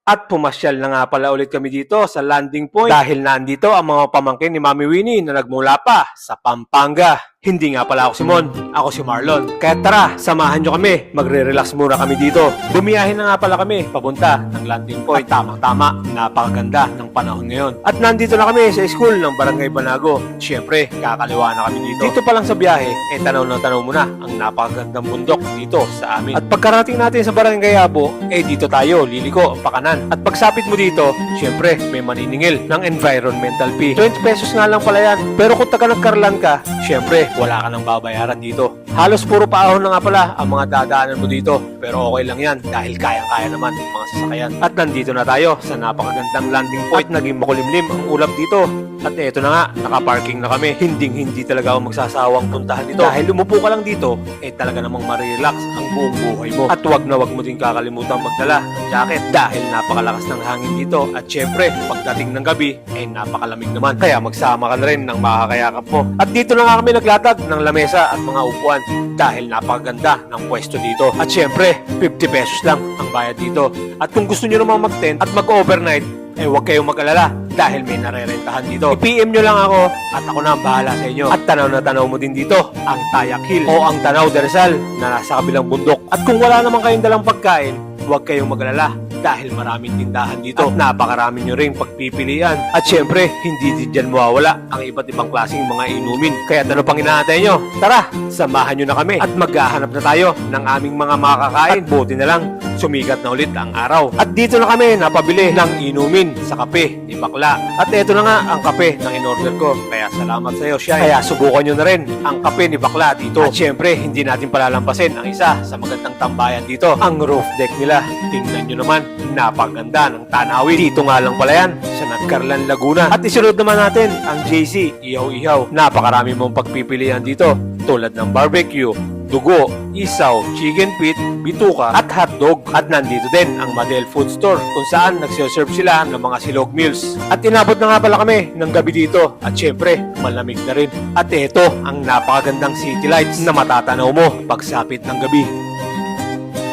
At pumasyal na nga pala ulit kami dito sa landing point dahil nandito ang mga pamangkin ni Mami Winnie na nagmula pa sa Pampanga. Hindi nga pala ako si Mon, ako si Marlon. Kaya tara, samahan nyo kami, magre-relax muna kami dito. Bumiyahin na nga pala kami papunta ng landing point. At tamang-tama, napakaganda ng panahon ngayon. At nandito na kami sa school ng Barangay Banago. Siyempre, kakaliwa na kami dito. Dito pa lang sa biyahe, tanaw na tanaw mo na ang napakagandang bundok dito sa amin. At pagkarating natin sa Barangay Abo, dito tayo liliko pakanan. At pagsapit mo dito, siyempre, may maniningil ng environmental fee. 20 pesos nga lang pala yan. Pero kung taga nagkarlan ka, siyempre, wala ka nang babayaran dito. Halos puro paahon na nga pala ang mga dadaanan mo dito. Pero okay lang yan dahil kaya-kaya naman ang mga sasakyan. At nandito na tayo sa napakagandang landing point. At naging makulimlim ang ulap dito. At eto na nga, nakaparking na kami. Hindi talaga ako magsasawang puntahan dito. Dahil umupo ka lang dito, talaga namang marirelax ang buong buhay mo. At wag mo din kakalimutan magdala ng jacket dahil napakalakas ng hangin dito. At syempre, pagdating ng gabi, napakalamig naman. Kaya magsama ka na rin ng makakayakap mo. At dito na nga kami naglatag ng lamesa at mga upuan dahil napakaganda ng pwesto dito. At syempre, 50 pesos lang ang bayad dito. At kung gusto nyo namang mag-tent at mag-overnight, huwag kayong mag-alala dahil may narerentahan dito. I-PM nyo lang ako at ako na ang bahala sa inyo. At tanaw na tanaw mo din dito ang Tayak Hill o ang Tanaw de Rizal na nasa kabilang bundok. At kung wala naman kayong dalang pagkain, huwag kayong mag-alala dahil maraming tindahan dito at napakarami nyo ring pagpipilian. At syempre, hindi din dyan mawawala ang iba't ibang klaseng mga inumin. Kaya ano pang inaantay nyo? Tara, samahan nyo na kami at maghahanap na tayo ng aming mga makakain. At buti na lang, sumikat na ulit ang araw. At dito na kami napabili ng inumin sa kape ni Bakla. At eto na nga ang kape ng in-order ko. Kaya salamat sa iyo, Shai. Kaya subukan nyo na rin ang kape ni Bakla dito. At syempre, hindi natin palalampasin ang isa sa magandang tambayan dito, ang roof deck nila. Tingnan nyo naman, napaganda ng tanawin. Dito nga lang pala yan sa Nagcarlan, Laguna. At isunod naman natin ang JC Ihaw-Ihaw. Napakarami mong pagpipilian dito tulad ng barbecue, dugo, isaw, chicken feet, bituka at hotdog. At nandito din ang Madel Food Store kung saan nagsiserve sila ng mga silog meals. At inabot na nga pala kami ng gabi dito at syempre malamig na rin. At ito ang napakagandang city lights na matatanaw mo pagsapit ng gabi.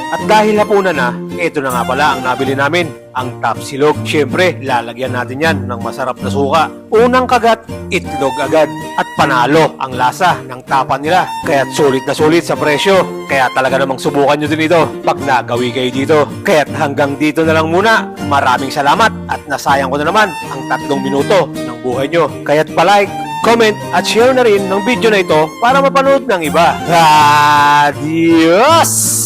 At dahil hapunan na, ito na nga pala ang nabili namin, ang top silog. Siyempre, lalagyan natin yan ng masarap na suka. Unang kagat, itlog agad. At panalo ang lasa ng tapa nila. Kaya't sulit na sulit sa presyo. Kaya talaga namang subukan nyo din ito pag nagawi kayo dito. Kaya't hanggang dito na lang muna. Maraming salamat at nasayang ko na naman ang 3 minuto ng buhay nyo. Kaya't palike, comment at share na rin ng video na ito para mapanood ng iba. Adios!